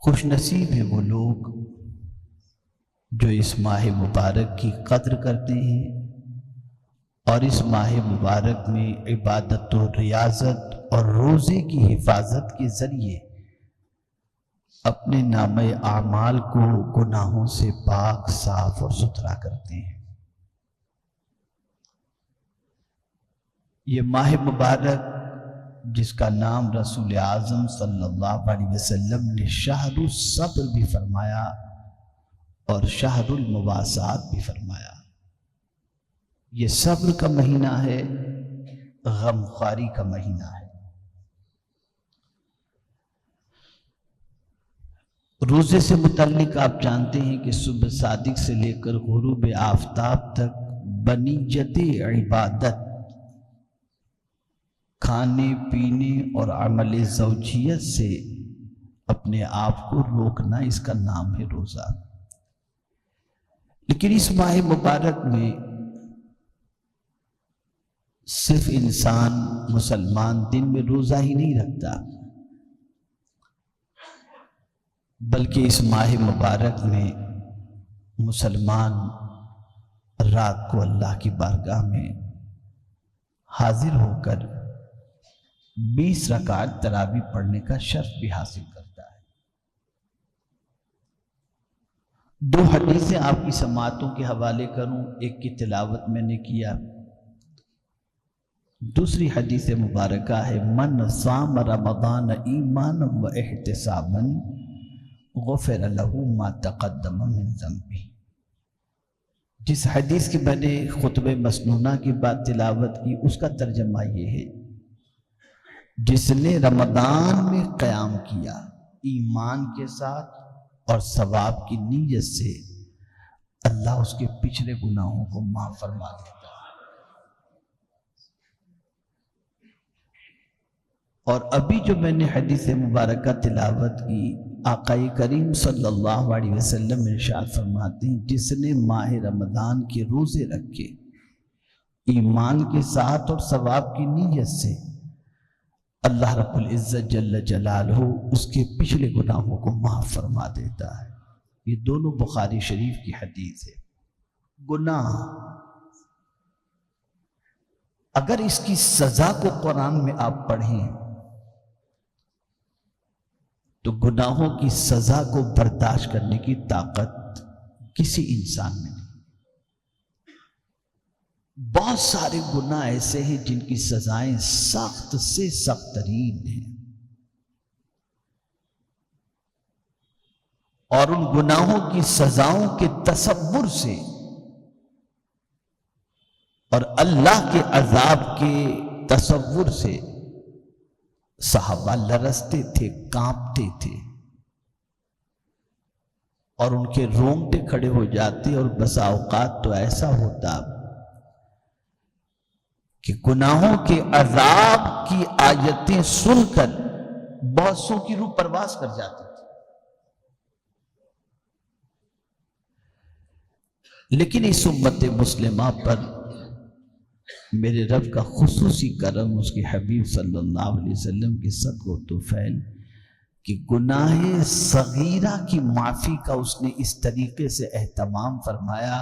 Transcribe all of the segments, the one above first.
خوش نصیب ہیں وہ لوگ جو اس ماہ مبارک کی قدر کرتے ہیں اور اس ماہ مبارک میں عبادت و ریاضت اور روزے کی حفاظت کے ذریعے اپنے نامہ اعمال کو گناہوں سے پاک صاف اور ستھرا کرتے ہیں۔ یہ ماہ مبارک جس کا نام رسول اعظم صلی اللہ علیہ وسلم نے شہر الصبر بھی فرمایا اور شہر المواسات بھی فرمایا، یہ صبر کا مہینہ ہے، غمخواری کا مہینہ ہے۔ روزے سے متعلق آپ جانتے ہیں کہ صبح صادق سے لے کر غروب آفتاب تک بنیت عبادت، کھانے پینے اور عمل زوجیت سے اپنے آپ کو روکنا، اس کا نام ہے روزہ۔ لیکن اس ماہ مبارک میں صرف انسان مسلمان دن میں روزہ ہی نہیں رکھتا، بلکہ اس ماہ مبارک میں مسلمان رات کو اللہ کی بارگاہ میں حاضر ہو کر 20 رکعت تراویح پڑھنے کا شرف بھی حاصل کرتا ہے۔ دو حدیثیں آپ کی سماعتوں کے حوالے کروں، ایک کی تلاوت میں نے کیا، دوسری حدیث مبارکہ ہے من صام رمضان ایمانا و احتسابا غفر له ما تقدم من ذنبه۔ جس حدیث کی میں نے خطبہ مسنونہ کی بات تلاوت کی، اس کا ترجمہ یہ ہے، جس نے رمضان میں قیام کیا ایمان کے ساتھ اور ثواب کی نیت سے، اللہ اس کے پچھلے گناہوں کو معاف فرما دیتا ہے۔ اور ابھی جو میں نے حدیث مبارکہ تلاوت کی، آقا کریم صلی اللہ علیہ وسلم ارشاد فرماتے ہیں، جس نے ماہ رمضان کے روزے رکھے ایمان کے ساتھ اور ثواب کی نیت سے، اللہ رب العزت جل جلالہ اس کے پچھلے گناہوں کو معاف فرما دیتا ہے۔ یہ دونوں بخاری شریف کی حدیث ہے۔ گناہ اگر اس کی سزا کو قرآن میں آپ پڑھیں تو گناہوں کی سزا کو برداشت کرنے کی طاقت کسی انسان میں نہیں۔ بہت سارے گناہ ایسے ہیں جن کی سزائیں سخت سے سخت ترین ہیں، اور ان گناہوں کی سزاؤں کے تصور سے اور اللہ کے عذاب کے تصور سے صحابہ لرزتے تھے، کانپتے تھے، اور ان کے رونگٹے کھڑے ہو جاتے، اور بسا اوقات تو ایسا ہوتا کہ گناہوں کے عذاب کی آیتیں سن کر بہت سو کی روح پرواز کر جاتی تھی۔ لیکن اس امت مسلمہ پر میرے رب کا خصوصی کرم، اس کے حبیب صلی اللہ علیہ وسلم کے صدق و طفیل کہ گناہ صغیرہ کی معافی کا اس نے اس طریقے سے اہتمام فرمایا،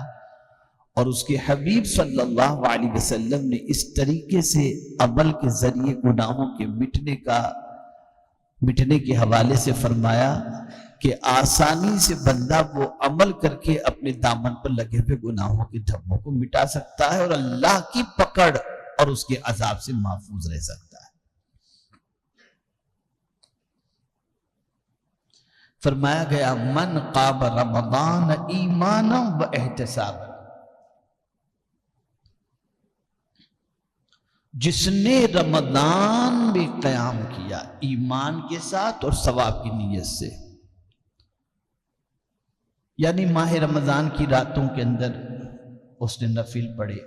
اور اس کے حبیب صلی اللہ علیہ وسلم نے اس طریقے سے عمل کے ذریعے گناہوں کے مٹنے کے حوالے سے فرمایا کہ آسانی سے بندہ وہ عمل کر کے اپنے دامن پر لگے ہوئے گناہوں کے دھبوں کو مٹا سکتا ہے، اور اللہ کی پکڑ اور اس کے عذاب سے محفوظ رہ سکتا ہے۔ فرمایا گیا من قام رمضان ایمانا و احتسابا، جس نے رمضان میں قیام کیا ایمان کے ساتھ اور ثواب کی نیت سے، یعنی ماہ رمضان کی راتوں کے اندر اس نے نفل پڑھے۔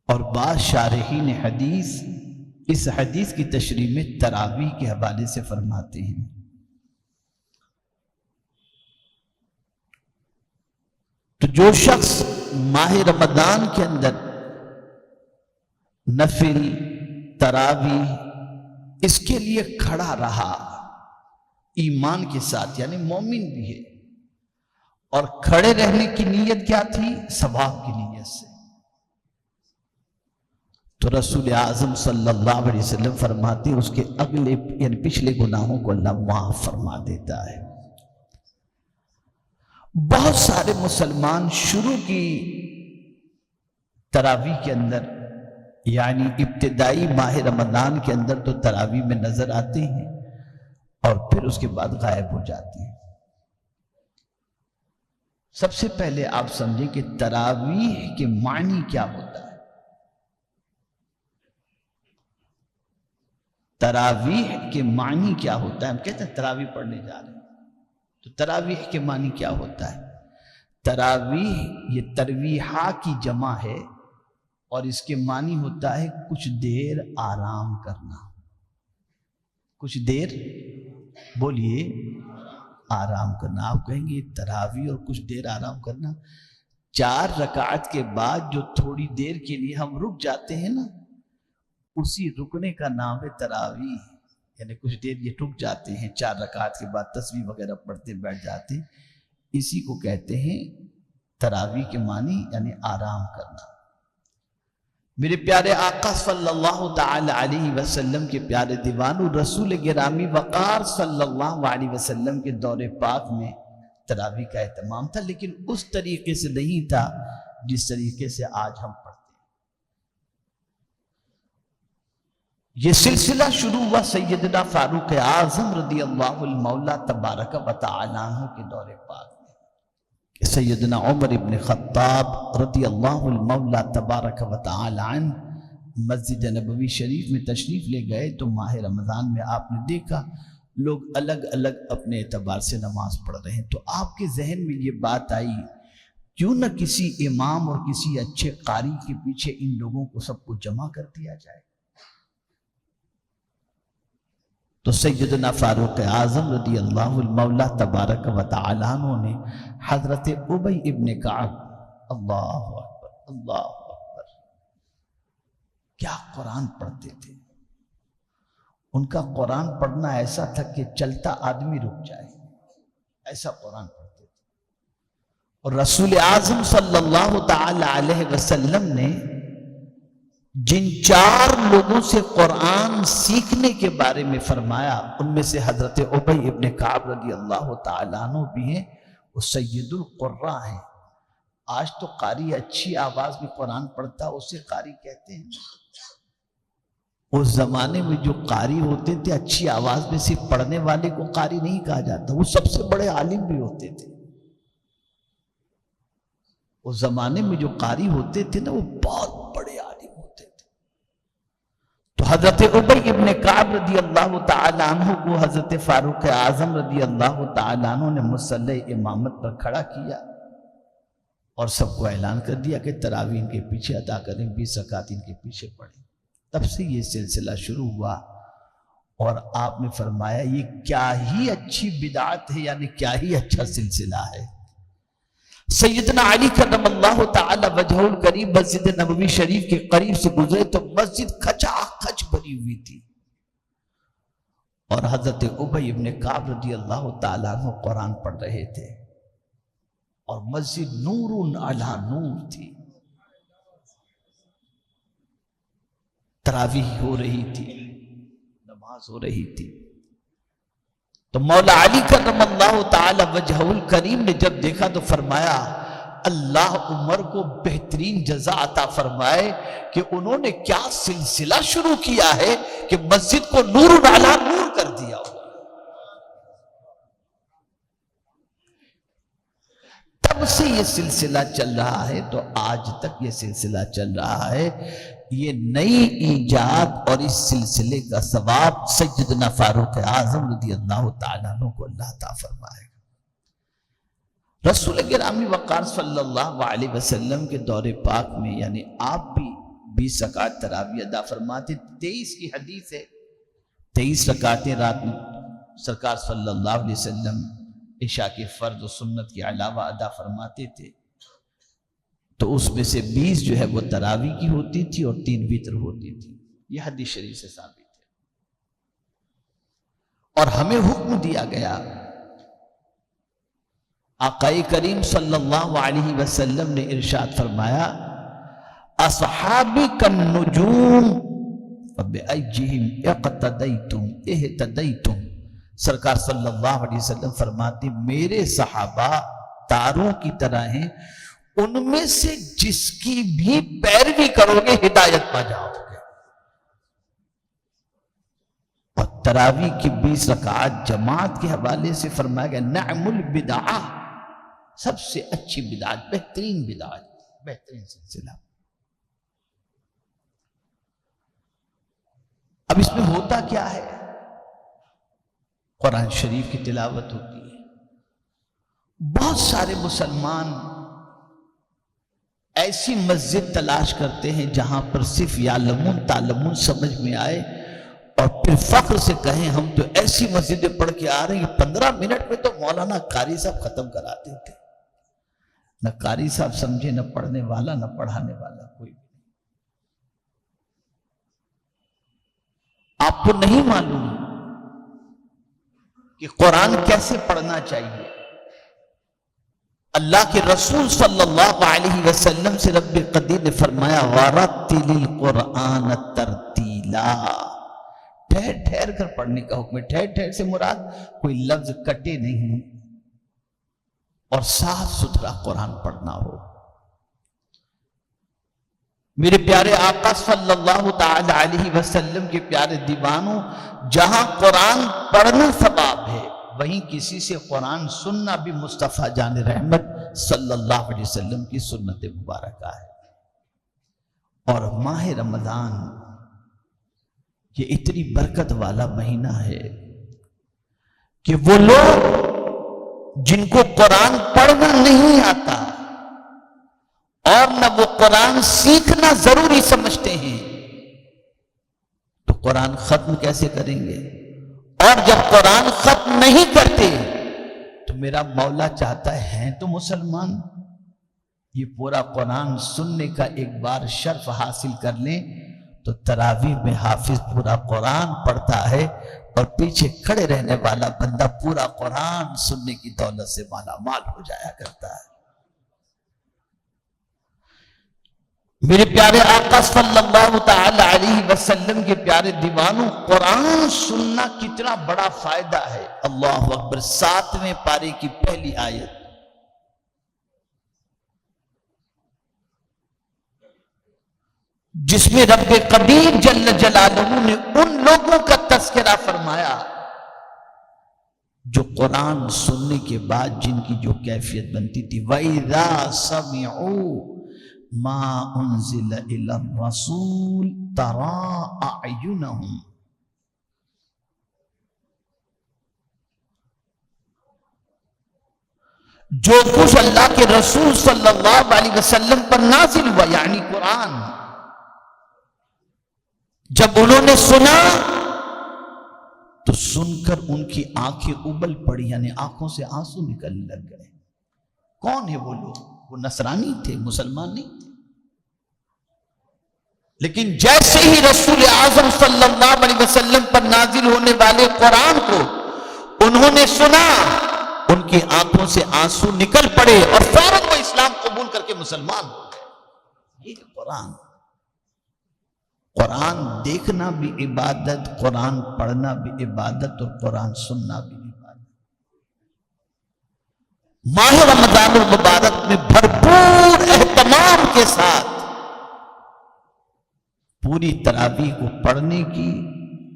اور بعض شارحین حدیث اس حدیث کی تشریح میں تراویح کے حوالے سے فرماتے ہیں، تو جو شخص ماہ رمضان کے اندر نفل تراویح اس کے لیے کھڑا رہا، ایمان کے ساتھ، یعنی مومن بھی ہے، اور کھڑے رہنے کی نیت کیا تھی؟ ثواب کی نیت سے۔ تو رسول اعظم صلی اللہ علیہ وسلم فرماتے ہیں اس کے اگلے یعنی پچھلے گناہوں کو اللہ معاف فرما دیتا ہے۔ بہت سارے مسلمان شروع کی تراویح کے اندر یعنی ابتدائی ماہ رمضان کے اندر تو تراویح میں نظر آتے ہیں اور پھر اس کے بعد غائب ہو جاتے ہیں۔ سب سے پہلے آپ سمجھیں کہ تراویح کے معنی کیا ہوتا ہے۔ تراویح کے معنی کیا ہوتا ہے؟ ہم کہتے ہیں تراویح پڑھنے جا رہے ہیں، تو تراویح کے معنی کیا ہوتا ہے؟ تراویح یہ ترویحہ کی جمع ہے اور اس کے معنی ہوتا ہے کچھ دیر آرام کرنا۔ کچھ دیر بولیے آرام کرنا۔ آپ کہیں گے تراویح اور کچھ دیر آرام کرنا، 4 رکعت کے بعد جو تھوڑی دیر کے لیے ہم رک جاتے ہیں نا، اسی رکنے کا نام ہے تراویح۔ یعنی کچھ دیر یہ رک جاتے ہیں، 4 رکعت کے بعد تسبیح وغیرہ پڑھتے بیٹھ جاتے ہیں، اسی کو کہتے ہیں تراویح کے معنی یعنی آرام کرنا۔ میرے پیارے آقا صلی اللہ تعالی علیہ وسلم کے پیارے دیوانو رسول گرامی وقار صلی اللہ علیہ وسلم کے دور پاک میں تراویح کا اہتمام تھا، لیکن اس طریقے سے نہیں تھا جس طریقے سے آج ہم پڑھتے ہیں۔ یہ سلسلہ شروع ہوا سیدنا فاروق اعظم رضی اللہ المولا تبارک و تعالی عنہ کے دور پاک میں، کہ سیدنا عمر ابن خطاب رضی اللہ المولا تبارک و تعالی عنہ مسجد نبوی شریف میں تشریف لے گئے تو ماہ رمضان میں آپ نے دیکھا لوگ الگ الگ اپنے اعتبار سے نماز پڑھ رہے ہیں، تو آپ کے ذہن میں یہ بات آئی کیوں نہ کسی امام اور کسی اچھے قاری کے پیچھے ان لوگوں کو سب کو جمع کر دیا جائے۔ تو سیدنا فاروق اعظم رضی اللہ المولا تبارک و تعالی عنہ نے حضرت ابی ابن کعب، اللہ اکبر اللہ اکبر، کیا قرآن پڑھتے تھے۔ ان کا قرآن پڑھنا ایسا تھا کہ چلتا آدمی رک جائے، ایسا قرآن پڑھتے تھے۔ اور رسول اعظم صلی اللہ تعالی علیہ وسلم نے جن 4 لوگوں سے قرآن سیکھنے کے بارے میں فرمایا، ان میں سے حضرت ابی ابن کعب رضی اللہ تعالیٰ عنہ بھی ہیں، وہ سید القراء ہیں۔ آج تو قاری اچھی آواز میں قرآن پڑھتا اسے قاری کہتے ہیں۔ اس زمانے میں جو قاری ہوتے تھے اچھی آواز میں صرف پڑھنے والے کو قاری نہیں کہا جاتا، وہ سب سے بڑے عالم بھی ہوتے تھے۔ اس زمانے میں جو قاری ہوتے تھے نا وہ بہت بڑے عالم ہوتے تھے۔ تو حضرت ابی ابن کعب رضی اللہ تعالیٰ عنہ کو حضرت فاروق اعظم رضی اللہ تعالیٰ عنہ نے مصلی امامت پر کھڑا کیا اور سب کو اعلان کر دیا کہ تراویح ان کے پیچھے ادا کریں، 20 رکعت ان کے پیچھے پڑھیں۔ تب سے یہ سلسلہ شروع ہوا اور آپ نے فرمایا یہ کیا ہی اچھی بدعت ہے، یعنی کیا ہی اچھا سلسلہ ہے۔ سیدنا علی کرم اللہ تعالی وجہہ الکریم مسجد نبوی شریف کے قریب سے گزرے تو مسجد کھچا کھچ بنی ہوئی تھی، اور حضرت ابی ابن کعب رضی اللہ تعالیٰ عنہ قرآن پڑھ رہے تھے، اور مسجد نور علی نور تھی، تراویح ہو رہی تھی، نماز ہو رہی تھی۔ تو مولا علی کرم اللہ تعالی وجہہ الکریم نے جب دیکھا تو فرمایا اللہ عمر کو بہترین جزا عطا فرمائے کہ انہوں نے کیا سلسلہ شروع کیا ہے کہ مسجد کو نور علی نور کر دیا ہو۔ تب سے یہ سلسلہ چل رہا ہے تو آج تک یہ سلسلہ چل رہا ہے۔ یہ نئی ایجاد اور اس سلسلے کا ثواب سیدنا فاروق اعظم رضی اللہ تعالیٰ عنہ کو اللہ عطا فرمائے گا۔ رسول گرامی وقار صلی اللہ علیہ وسلم کے دور پاک میں یعنی آپ بھی 20 رکعت تراویح ادا فرماتے، 23 کی حدیث ہے، 23 رکعتیں رات میں سرکار صلی اللہ علیہ وسلم عشاء کے فرض و سنت کے علاوہ ادا فرماتے تھے، تو اس میں سے 20 جو ہے وہ تراویح کی ہوتی تھی اور 3 وتر ہوتی تھی۔ یہ حدیث شریف سے ثابت ہے۔ اور ہمیں حکم دیا گیا، آقا کریم صلی اللہ علیہ وسلم نے ارشاد فرمایا اصحابی کالنجوم فبأیہم اقتدیتم اہتدیتم۔ سرکار صلی اللہ علیہ وسلم فرماتے میرے صحابہ تاروں کی طرح ہیں، ان میں سے جس کی بھی پیروی کرو گے ہدایت پا جاؤ گے۔ اور تراویح کی 20 رکعات جماعت کے حوالے سے فرمایا گیا نعم البدعہ، سب سے اچھی بدعت، بہترین بدعت، بہترین سلسلہ۔ اب اس میں ہوتا کیا ہے؟ قرآن شریف کی تلاوت ہوتی ہے، بہت سارے مسلمان ایسی مسجد تلاش کرتے ہیں جہاں پر صرف یعلمون تعلمون سمجھ میں آئے، اور پھر فخر سے کہیں ہم تو ایسی مسجدیں پڑھ کے آ رہے ہیں 15 منٹ میں تو مولانا قاری صاحب ختم کراتے تھے۔ نہ قاری صاحب سمجھے، نہ پڑھنے والا، نہ پڑھانے والا کوئی بھی۔ آپ کو نہیں معلوم کہ قرآن کیسے پڑھنا چاہیے۔ اللہ کے رسول صلی اللہ علیہ وسلم سے رب قدیر نے فرمایا وَرَتِّلِ الْقُرْآنَ تَرْتِيلًا، ٹھہر ٹھہر کر پڑھنے کا حکم ہے۔ ٹھہر ٹھہر سے مراد کوئی لفظ کٹے نہیں اور صاف ستھرا قرآن پڑھنا ہو۔ میرے پیارے آقا صلی اللہ تعالی علیہ وسلم کے پیارے دیوانوں، جہاں قرآن پڑھنا ثواب ہے، وہیں کسی سے قرآن سننا بھی مصطفیٰ جان رحمت صلی اللہ علیہ وسلم کی سنت مبارکہ ہے۔ اور ماہ رمضان یہ اتنی برکت والا مہینہ ہے کہ وہ لوگ جن کو قرآن پڑھنا نہیں آتا اور نہ وہ قرآن سیکھنا ضروری سمجھتے ہیں، تو قرآن ختم کیسے کریں گے؟ اور جب قرآن ختم نہیں کرتے تو میرا مولا چاہتا ہے تو مسلمان یہ پورا قرآن سننے کا ایک بار شرف حاصل کر لیں، تو تراویح میں حافظ پورا قرآن پڑھتا ہے اور پیچھے کھڑے رہنے والا بندہ پورا قرآن سننے کی دولت سے مالا مال ہو جایا کرتا ہے۔ میرے پیارے آقا صلی اللہ تعالی علیہ وسلم کے پیارے دیوانوں، قرآن سننا کتنا بڑا فائدہ ہے۔ اللہ اکبر، 7ویں پارے کی پہلی آیت، جس میں رب قدیر جل جلالہ نے ان لوگوں کا تذکرہ فرمایا جو قرآن سننے کے بعد جن کی جو کیفیت بنتی تھی وَإِذَا سَمِعُوا مَا أُنزِلَ إِلَى الرَّسُولِ تَرَىٰ أَعْيُنَهُمْ، جو کچھ اللہ کے رسول صلی اللہ علیہ وسلم پر نازل ہوا یعنی قرآن، جب انہوں نے سنا تو سن کر ان کی آنکھیں ابل پڑی، یعنی آنکھوں سے آنسو نکلنے لگ گئے۔ کون ہے وہ لوگ؟ وہ نصرانی تھے، مسلمان نہیں تھے، لیکن جیسے ہی رسول اعظم صلی اللہ علیہ وسلم پر نازل ہونے والے قرآن کو انہوں نے سنا، ان کی آنکھوں سے آنسو نکل پڑے اور فوراً وہ اسلام قبول کر کے مسلمان ہو گئے۔ یہ قرآن، قرآن دیکھنا بھی عبادت، قرآن پڑھنا بھی عبادت، اور قرآن سننا بھی عبادت۔ ماہ رمضان المبارک میں بھرپور اہتمام کے ساتھ پوری تراویح کو پڑھنے کی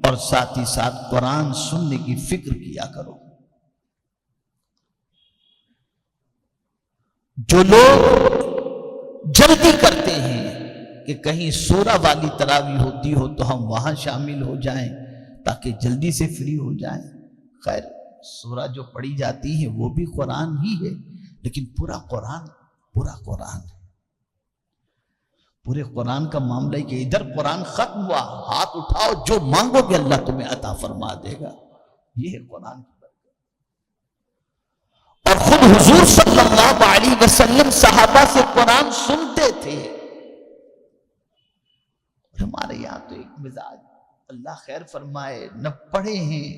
اور ساتھ ہی ساتھ قرآن سننے کی فکر کیا کرو۔ جو لوگ جلدی کرتے ہیں کہ کہیں سورہ والی تراویح ہوتی ہو تو ہم وہاں شامل ہو جائیں تاکہ جلدی سے فری ہو جائیں، خیر سورہ جو پڑھی جاتی ہے وہ بھی قرآن ہی ہے، لیکن پورا قرآن ہے۔ پورے قرآن کا معاملہ ہے کہ ادھر قرآن ختم ہوا، ہاتھ اٹھاؤ، جو مانگو گے اللہ تمہیں عطا فرما دے گا۔ یہ ہے قرآن کی برکت۔ اور خود حضور صلی اللہ علیہ وسلم صحابہ سے قرآن سنتے تھے۔ ہمارے یہاں تو ایک مزاج، اللہ خیر فرمائے، نہ پڑھے ہیں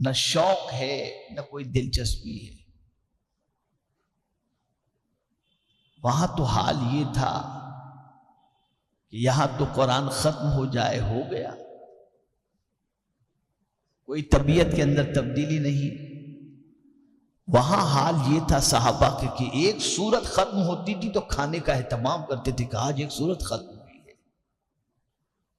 نہ شوق ہے نہ کوئی دلچسپی ہے۔ وہاں تو حال یہ تھا کہ یہاں تو قرآن ختم ہو جائے ہو گیا، کوئی طبیعت کے اندر تبدیلی نہیں۔ وہاں حال یہ تھا صحابہ کے کہ ایک سورت ختم ہوتی تھی تو کھانے کا اہتمام کرتے تھے کہ آج ایک سورت ختم ہوئی ہے،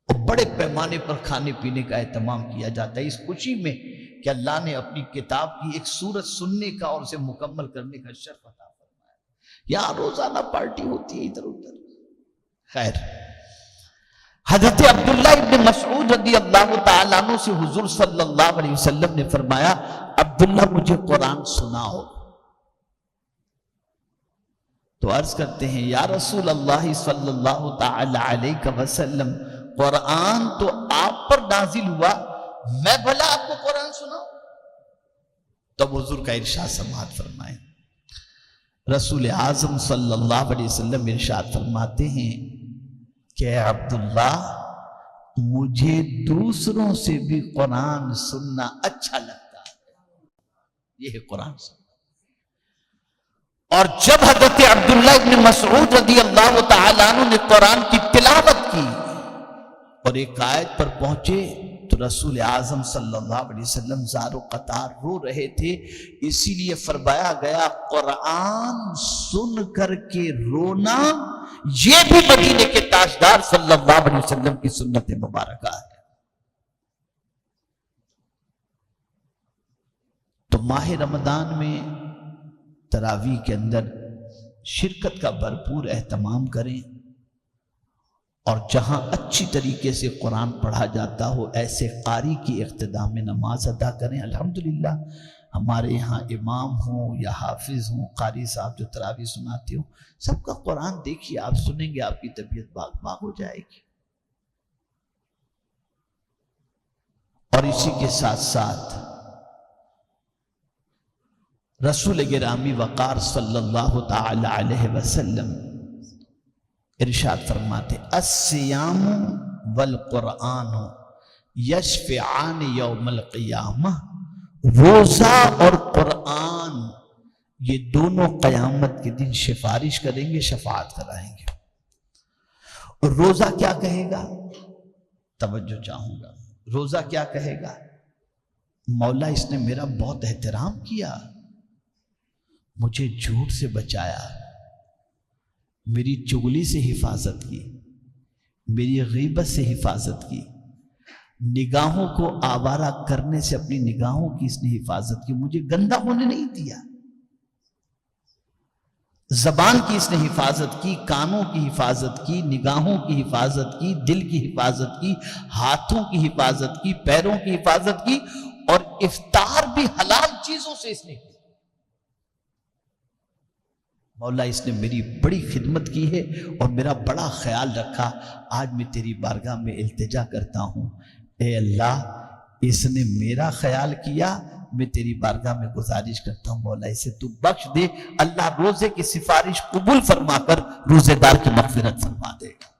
اور بڑے پیمانے پر کھانے پینے کا اہتمام کیا جاتا ہے اس خوشی میں کہ اللہ نے اپنی کتاب کی ایک سورت سننے کا اور اسے مکمل کرنے کا شرف عطا فرمایا۔ یہاں روزانہ پارٹی ہوتی ہے ادھر ادھر۔ خیر، حضرت عبداللہ ابن مسعود رضی اللہ تعالیٰ عنہ سے حضور صلی اللہ علیہ وسلم نے فرمایا، عبداللہ مجھے قرآن سناؤ۔ تو عرض کرتے ہیں، یا رسول اللہ صلی اللہ تعالیٰ علیہ وسلم، قرآن تو آپ پر نازل ہوا، میں بھلا آپ کو قرآن سناؤں؟ تب حضور کا ارشاد سماعت فرمائیں۔ رسول اعظم صلی اللہ علیہ وسلم ارشاد فرماتے ہیں کہ اے عبداللہ، مجھے دوسروں سے بھی قرآن سننا اچھا لگتا ہے، یہ ہے قرآن سننا۔ اور جب حضرت عبداللہ ابن مسعود رضی اللہ تعالیٰ عنہ نے قرآن کی تلاوت کی اور ایک آیت پر پہنچے تو رسول اعظم صلی اللہ علیہ وسلم زار و قطار رو رہے تھے، اسی لیے فرمایا گیا قرآن سن کر کے رونا یہ بھی مدینے کے تاجدار صلی اللہ علیہ وسلم کی سنت مبارکہ ہے۔ تو ماہ رمضان میں تراویح کے اندر شرکت کا بھرپور اہتمام کریں، اور جہاں اچھی طریقے سے قرآن پڑھا جاتا ہو ایسے قاری کی اقتداء میں نماز ادا کریں۔ الحمدللہ ہمارے یہاں امام ہوں یا حافظ ہوں، قاری صاحب جو تراویح سناتے ہوں، سب کا قرآن دیکھیے، آپ سنیں گے آپ کی طبیعت باغ باغ ہو جائے گی۔ اور اسی کے ساتھ ساتھ رسول گرامی وقار صلی اللہ تعالی علیہ وسلم ارشاد فرماتے، الصیام والقرآن یشفعان یوم القیامہ، روزہ اور قرآن یہ دونوں قیامت کے دن سفارش کریں گے، شفاعت کرائیں گے۔ اور روزہ کیا کہے گا؟ توجہ چاہوں گا، روزہ کیا کہے گا؟ مولا اس نے میرا بہت احترام کیا، مجھے جھوٹ سے بچایا، میری چغلی سے حفاظت کی، میری غیبت سے حفاظت کی، نگاہوں کو آوارہ کرنے سے اپنی نگاہوں کی اس نے حفاظت کی، مجھے گندا ہونے نہیں دیا، زبان کی اس نے حفاظت کی، کانوں کی حفاظت کی، نگاہوں کی حفاظت کی، دل کی حفاظت کی، ہاتھوں کی حفاظت کی، پیروں کی حفاظت کی، اور افطار بھی حلال چیزوں سے اس نے کی۔ مولا اس نے میری بڑی خدمت کی ہے اور میرا بڑا خیال رکھا، آج میں تیری بارگاہ میں التجا کرتا ہوں، اے اللہ اس نے میرا خیال کیا، میں تیری بارگاہ میں گزارش کرتا ہوں مولا اسے تو بخش دے۔ اللہ روزے کی سفارش قبول فرما کر روزے دار کی مغفرت فرما دے گا۔